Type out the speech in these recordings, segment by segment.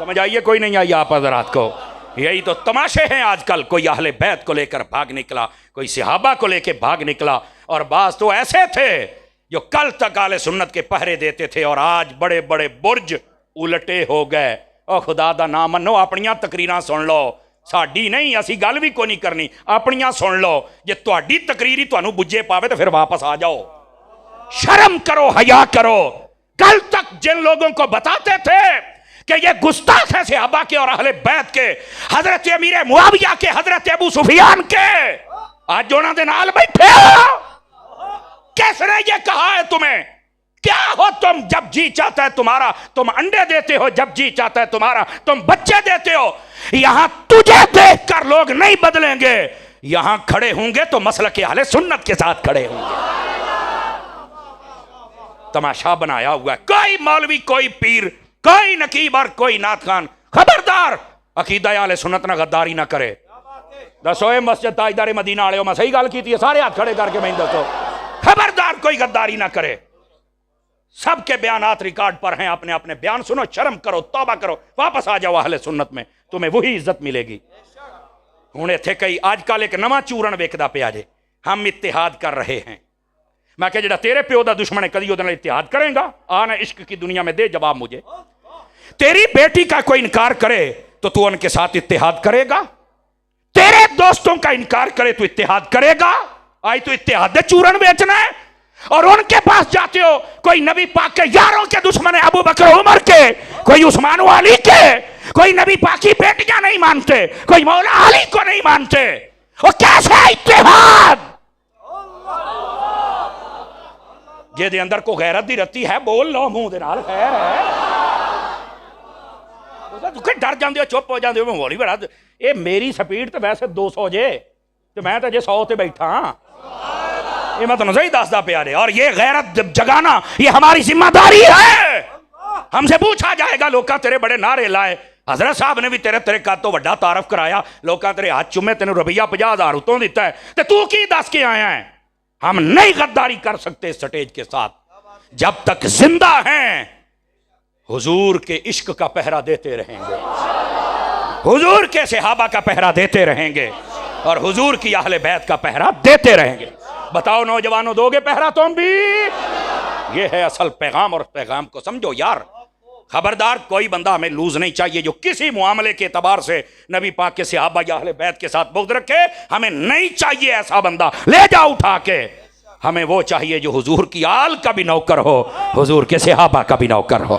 سمجھ آئیے کوئی نہیں آئی آپ حضرات کو؟ یہی تو تماشے ہیں آج کل، کوئی اہل بیت کو لے کر بھاگ نکلا، کوئی صحابہ کو لے کے بھاگ نکلا، اور بعض تو ایسے تھے جو کل تک اہل سنت کے پہرے دیتے تھے اور آج بڑے بڑے برج الٹے ہو گئے۔ او خدا دا نام منو، اپنیاں تقریراں سن لو، ساڈی نہیں، اسی گل بھی کوئی نہیں کرنی، اپنیاں سن لو۔ جے تہاڈی تقریری تانوں بجے پاوے تو پھر واپس آ جاؤ، شرم کرو، حیا کرو۔ کل تک جن لوگوں کو بتاتے تھے کہ یہ گستاخ ہے صحابہ کے اور اہل بیت کے، حضرت امیر معاویہ کے، حضرت ابو سفیان کے، آج انہاں دے نال بیٹھے ہو۔ کس نے یہ کہا ہے تمہیں؟ کیا ہو تم؟ جب جی چاہتا ہے تمہارا تم انڈے دیتے ہو، جب جی چاہتا ہے تمہارا تم بچے دیتے ہو۔ یہاں تجھے دیکھ کر لوگ نہیں بدلیں گے، یہاں کھڑے ہوں گے تو مسلک اہل سنت کے ساتھ کھڑے ہوں گے۔ تماشا بنایا ہوا ہے، کوئی مولوی، کوئی پیر، کوئی نقیب اور کوئی نعت خان، خبردار عقیدہ اہل سنت نہ غداری نہ کرے۔ دسو اے مسجد تاجدار مدینہ والے ہو، میں صحیح گل کی ہے؟ سارے ہاتھ کھڑے کر کے میں دسو، خبردار کوئی غداری نہ کرے۔ سب کے بیانات ریکارڈ پر ہیں، اپنے اپنے بیان سنو، شرم کرو، توبہ کرو، واپس آ جاؤ اہل سنت میں، تمہیں وہی عزت ملے گی۔ ہونے تھے کئی، آج کل ایک نواں چورن ویکدا پیا جے، ہم اتحاد کر رہے ہیں۔ میں کہ جڑا تیرے پیو دا دشمن ہے کدی اودے نال اتحاد کریں گا؟ آنا عشق کی دنیا میں دے جواب مجھے۔ تیری بیٹی کا کوئی انکار کرے تو تو ان کے ساتھ اتحاد کرے گا؟ تیرے دوستوں کا انکار کرے تو اتحاد کرے گا؟ آئی تو اتحاد دے چورن بیچنا ہے، اور ان کے پاس جاتے ہو، کوئی نبی پاک کے یاروں کے دشمن ہے، ابو بکر عمر کے، کوئی عثمان و علی کے، کوئی نبی پاک کی بیٹیاں نہیں مانتے، کوئی مولا علی کو نہیں مانتے۔ وہ کیسے اتحاد؟ جے دے اندر کو غیرت دی رتی ہے بول لو منہ دے نال، خیر ہے۔ ڈر جاندے ہو، چپ ہو جاندے ہو، ہولی بڑا اے میری سپیڈ تو ویسے 200 جے، تو میں تو جے 100 تے بیٹھا ہاں، یہ میں تو نظر ہی دستا پیارے۔ اور یہ غیرت جگانا یہ ہماری ذمہ داری ہے۔ ہم سے پوچھا جائے گا، لوکاں تیرے بڑے نعرے لائے، حضرت صاحب نے بھی تیرے قد تو وڈا تعارف کرایا، لوکاں تیرے ہاتھ چومے، تینوں روپیہ 50,000 اتوں دیتا ہے، تے تو کی دس کے آیا ہے؟ ہم نہیں غداری کر سکتے سٹیج کے ساتھ، جب تک زندہ ہیں حضور کے عشق کا پہرا دیتے رہیں گے، حضور کے صحابہ کا پہرا دیتے رہیں گے، اور حضور کی اہل بیت کا پہرا دیتے رہیں گے۔ بتاؤ نوجوانوں، دو گے پہرا تم بھی؟ یہ ہے اصل پیغام، اور پیغام کو سمجھو یار۔ خبردار کوئی بندہ ہمیں لوز نہیں چاہیے جو کسی معاملے کے اعتبار سے نبی پاک کے صحابہ یا اہل بیت کے ساتھ بغض رکھے، ہمیں نہیں چاہیے ایسا بندہ، لے جاؤ اٹھا کے۔ ہمیں وہ چاہیے جو حضور کی آل کا بھی نوکر ہو، حضور کے صحابہ کا بھی نوکر ہو۔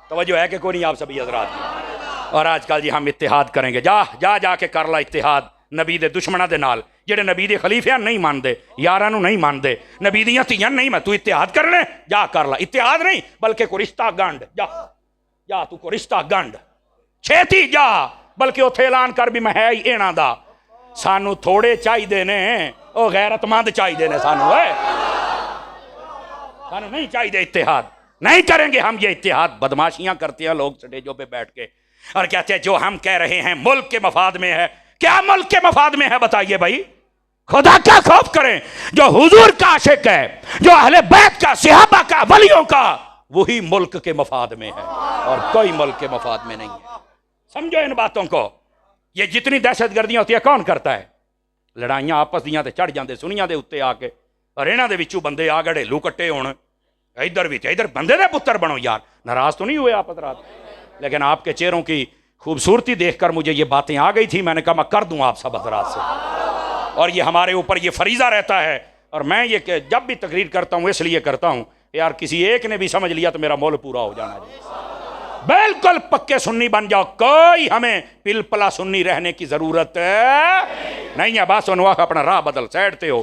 توجہ ہے کہ کوئی نہیں آپ سبھی حضرات؟ اور آج کل جی ہم اتحاد کریں گے، جا کے کر لا اتحاد نبی دے دشمناں دے نال، جڑے نبی دے خلیفیاں نہیں ماندے، یاراں نو نہیں ماندے، نبی دیاں تیاں نہیں، میں تو اتحاد کرنے جا کر لا۔ اتحاد نہیں بلکہ کو رشتہ گنڈ، جا تو کو رشتہ گنڈ، چھیتی جا، بلکہ اتھے اعلان کر بھی میں ہے ہی اینا دا۔ سانو تھوڑے چاہی دینے، او غیرت مند چاہی دینے سانو، سانو نہیں چاہی دے اتحاد، نہیں کریں گے ہم یہ اتحاد۔ بدماشیاں کرتے ہیں لوگ سٹیجوں پہ بیٹھ کے اور کہتے ہیں جو ہم کہہ رہے ہیں ملک کے مفاد میں ہے۔ کیا ملک کے مفاد میں ہے بتائیے بھائی؟ خدا کا خوف کریں، جو حضور کا عاشق ہے، جو اہل بیت کا، صحابہ کا، ولیوں کا، وہی ملک کے مفاد میں ہے، اور کوئی ملک کے مفاد میں نہیں ہے۔ سمجھو ان باتوں کو۔ یہ جتنی دہشت گردیاں ہوتی ہے کون کرتا ہے؟ لڑائیاں آپس دیاں تے چڑھ جاندے سنیاں دے اتے آ کے، اور انہاں دے وچوں بندے آ گڑے لو کٹے ہون، ادھر بھی ادھر بندے دے پتر بنو یار۔ ناراض تو نہیں ہوئے آپ حضرات؟ لیکن آپ کے چہروں کی خوبصورتی دیکھ کر مجھے یہ باتیں آ گئی تھی، میں نے کہا میں کر دوں آپ سب حضرات سے، اور یہ ہمارے اوپر یہ فریضہ رہتا ہے۔ اور میں یہ کہ جب بھی تقریر کرتا ہوں اس لیے کرتا ہوں یار کسی ایک نے بھی سمجھ لیا تو میرا مول پورا ہو جانا جی۔ بالکل پکے سنی بن جاؤ، کوئی ہمیں پل پلا سنی رہنے کی ضرورت نہیں ہے۔ بس انواع اپنا راہ بدل سیڑتے ہو۔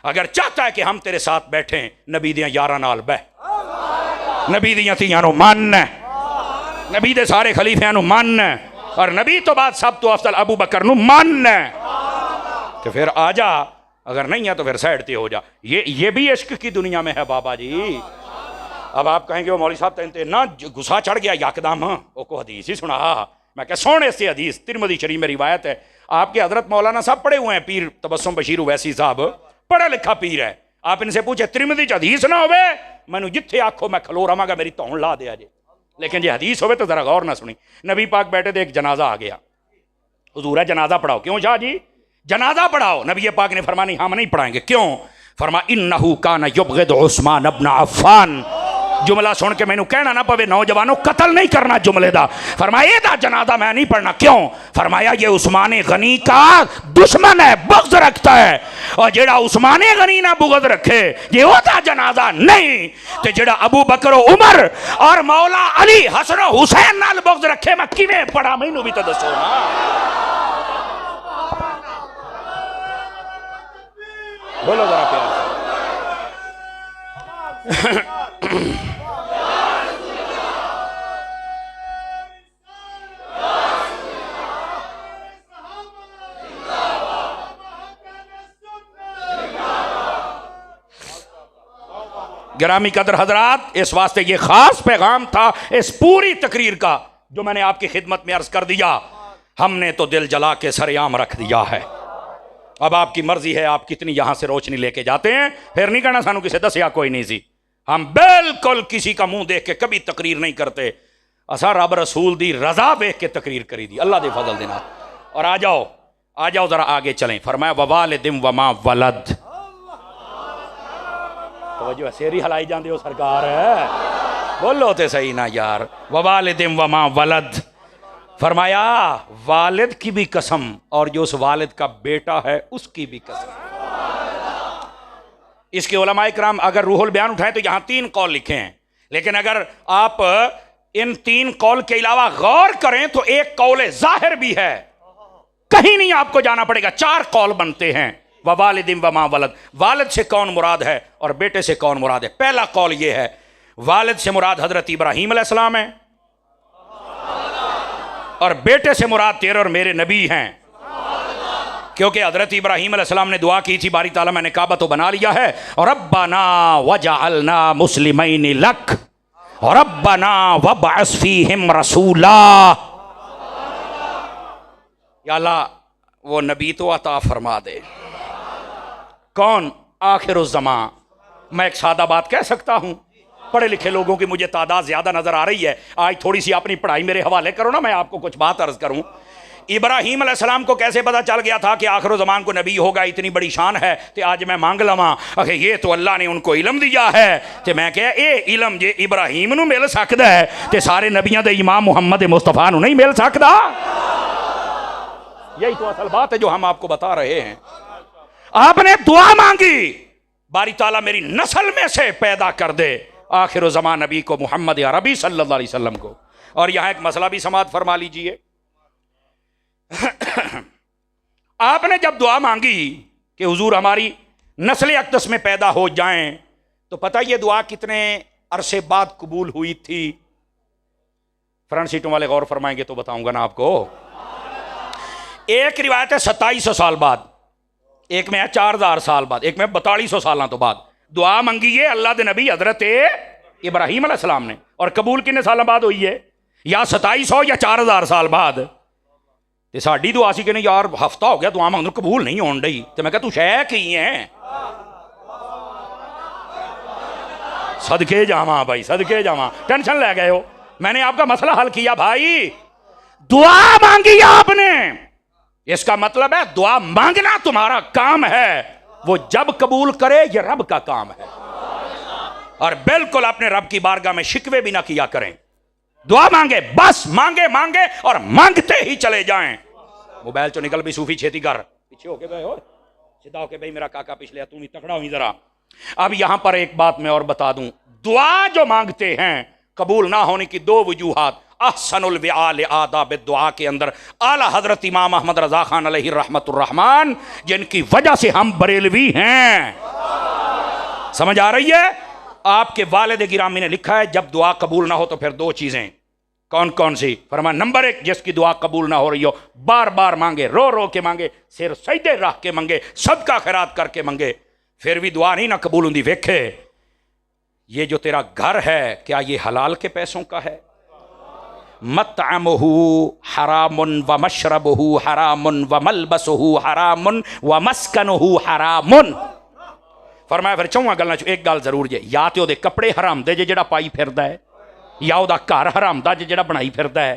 اگر چاہتا ہے کہ ہم تیرے ساتھ بیٹھیں، نبی دیاں یاراں نال بہ، نبی دیاں تیاں نو مان، نبی دے سارے خلیفیاں نو مان، اور نبی تو بعد سب تو افضل ابو بکر نو مان، تو پھر آ جا، اگر نہیں ہے تو پھر سیڑتے ہو جا۔ یہ بھی عشق کی دنیا میں ہے بابا جی۔ اب آپ کہیں گے وہ مولوی صاحب تینتے نہ گسا چڑھ گیا یکدم، وہ کو حدیث ہی سنا۔ میں کہ سونے سے حدیث ترمذی شریف میں روایت ہے، آپ کے حضرت مولانا صاحب پڑھے ہوئے ہیں، پیر تبسم بشیر اویسی صاحب پڑھا لکھا پیر ہے۔ آپ ان سے پوچھے ترمذی حدیث نہ ہوئے، میں نے جتھے آکھو میں کھلو رہا گا، میری تون لا دیا جے، لیکن یہ حدیث ہوئے تو ذرا غور نہ سنی. نبی پاک بیٹھے تھے, ایک جنازہ آ گیا. حضور ہے جنازہ پڑھاؤ. کیوں شاہ جی جنازہ پڑھاؤ؟ نبی پاک نے فرمایا نہیں ہم نہیں پڑھائیں گے. کیوں؟ فرما انہو کان یبغض عثمان ابن عفان. جملہ سن کے مینوں کہنا نہ پوے نوجوانوں قتل نہیں کرنا جملے دا. فرمایا دا جنازہ میں نہیں پڑھنا. کیوں؟ فرمایا یہ عثمان غنی کا دشمن ہے, بغض رکھتا ہے, اور جڑا عثمان غنی نہ بغض رکھے یہ ہوتا جنازہ نہیں. تے جڑا ابو بکر و عمر اور مولا علی حسن و حسین نال بغض رکھے میں کیویں پڑھا؟ مینوں بھی تے دسو نا. بولو ذرا پیار سے. گرامی قدر حضرات, اس واسطے یہ خاص پیغام تھا اس پوری تقریر کا جو میں نے آپ کی خدمت میں عرض کر دیا. ہم نے تو دل جلا کے سر عام رکھ دیا ہے. اب آپ کی مرضی ہے آپ کتنی یہاں سے روشنی لے کے جاتے ہیں. پھر نہیں کہنا سانو کسی دسیا کوئی نہیں سی. ہم بالکل کسی کا منہ دیکھ کے کبھی تقریر نہیں کرتے. اسا رب رسول دی رضا دیکھ کے تقریر کری دی, اللہ دے فضل دینا. اور آ جاؤ ذرا آگے چلیں. فرمایا ووالد وما ولد. توجہ ہے, سیری ہلائی جاندے ہو سرکار ہے, بولو تے صحیح نا یار. ووالد وما ولد. فرمایا والد کی بھی قسم اور جو اس والد کا بیٹا ہے اس کی بھی قسم. اس کے علماء کرام اگر روح البیان اٹھائیں تو یہاں 3 قول لکھے ہیں, لیکن اگر آپ ان 3 قول کے علاوہ غور کریں تو ایک قول ظاہر بھی ہے, کہیں نہیں آپ کو جانا پڑے گا. 4 قول بنتے ہیں. ووالد وما ولد, والد سے کون مراد ہے اور بیٹے سے کون مراد ہے. پہلا قول یہ ہے والد سے مراد حضرت ابراہیم علیہ السلام ہے اور بیٹے سے مراد تیرے اور میرے نبی ہیں, کیونکہ حضرت ابراہیم علیہ السلام نے دعا کی تھی باری تعالیٰ میں نے کعبہ تو بنا لیا ہے, ربنا وجعلنا مسلمین لک ربنا وابعث فیہم رسولا. یا اللہ وہ نبی تو عطا فرما دے. کون؟ آخر الزمان. میں ایک سادہ بات کہہ سکتا ہوں, پڑھے لکھے لوگوں کی مجھے تعداد زیادہ نظر آ رہی ہے. آج تھوڑی سی اپنی پڑھائی میرے حوالے کرو نا, میں آپ کو کچھ بات عرض کروں. ابراہیم علیہ السلام کو کیسے پتا چل گیا تھا کہ آخر زمان کو نبی ہوگا؟ اتنی بڑی شان ہے کہ آج میں مانگ لواں کہ یہ تو اللہ نے ان کو علم دیا ہے کہ میں کہ اے علم جے ابراہیم نو مل سکتا ہے تے سارے نبیاں دے امام محمد مصطفیٰ نو نہیں مل سکتا. یہی تو اصل بات ہے جو ہم آپ کو بتا رہے ہیں. آپ نے دعا مانگی باری تعالیٰ میری نسل میں سے پیدا کر دے آخر زمان نبی کو, محمد عربی صلی اللہ علیہ وسلم کو. اور یہاں ایک مسئلہ بھی سماعت فرما لیجئے. آپ نے جب دعا مانگی کہ حضور ہماری نسل اقدس میں پیدا ہو جائیں, تو پتہ یہ دعا کتنے عرصے بعد قبول ہوئی تھی؟ فرنٹ سیٹوں والے غور فرمائیں گے تو بتاؤں گا نا آپ کو. ایک روایت ہے 2700 سال بعد, ایک میں ہے 4000 سال بعد, ایک میں 4200 سالوں تو بعد. دعا منگی ہے اللہ دے نبی حضرت ابراہیم علیہ السلام نے, اور قبول کتنے سالوں بعد ہوئی ہے؟ یا 2700 یا 4000 سال بعد. تے ساڈی دعا سی کہ نہیں یار ہفتہ ہو گیا دعا مانگن قبول نہیں ہون ڈئی, تے میں کہا تو شے کی ہے. صدقے جاواں بھائی, صدقے جاواں, ٹینشن لے گئے ہو. میں نے آپ کا مسئلہ حل کیا بھائی. دعا مانگی آپ نے, اس کا مطلب ہے دعا مانگنا تمہارا کام ہے, وہ جب قبول کرے یہ رب کا کام ہے. اور بالکل اپنے رب کی بارگاہ میں شکوے بھی نہ کیا کریں. دعا مانگے بس, مانگے اور مانگتے ہی چلے جائیں. موبائل چو نکل بھی صوفی چھیتی کر, پیچھے ہو کے بھائی, ہو سیدھا ہو کے بھائی میرا کاکا پچھلے تم ہی تکڑا ہوئی ذرا. اب یہاں پر ایک بات میں اور بتا دوں, دعا جو مانگتے ہیں قبول نہ ہونے کی 2 وجوہات. احسن الوعال آداب دعا کے اندر اعلیٰ حضرت امام احمد رضا خان علیہ رحمت الرحمن, جن کی وجہ سے ہم بریلوی ہیں. سمجھ آ رہی ہے؟ آپ کے والد گرامی نے لکھا ہے جب دعا قبول نہ ہو تو پھر 2 چیزیں. کون کون سی؟ فرمایا نمبر 1, جس کی دعا قبول نہ ہو رہی ہو بار بار مانگے, رو رو کے مانگے, سر سجدے رکھ کے مانگے, صدقہ خیرات کر کے مانگے, پھر بھی دعا نہیں نہ قبول ہوندی. ویکھے یہ جو تیرا گھر ہے کیا یہ حلال کے پیسوں کا ہے؟ مطعمہ حرام ومشربہ حرام وملبسہ حرام ومسکنہ حرام. فرمایا پھر چوہاں گلنا ایک گل ضرور جے, یا تے او دے کپڑے حرام دے جے جڑا پائی پھردا ہے, یا ਉਹਦਾ ਘਰ ਹਰਾਮ ਦਾ ਜਿਹੜਾ ਬਣਾਈ ਫਿਰਦਾ ਹੈ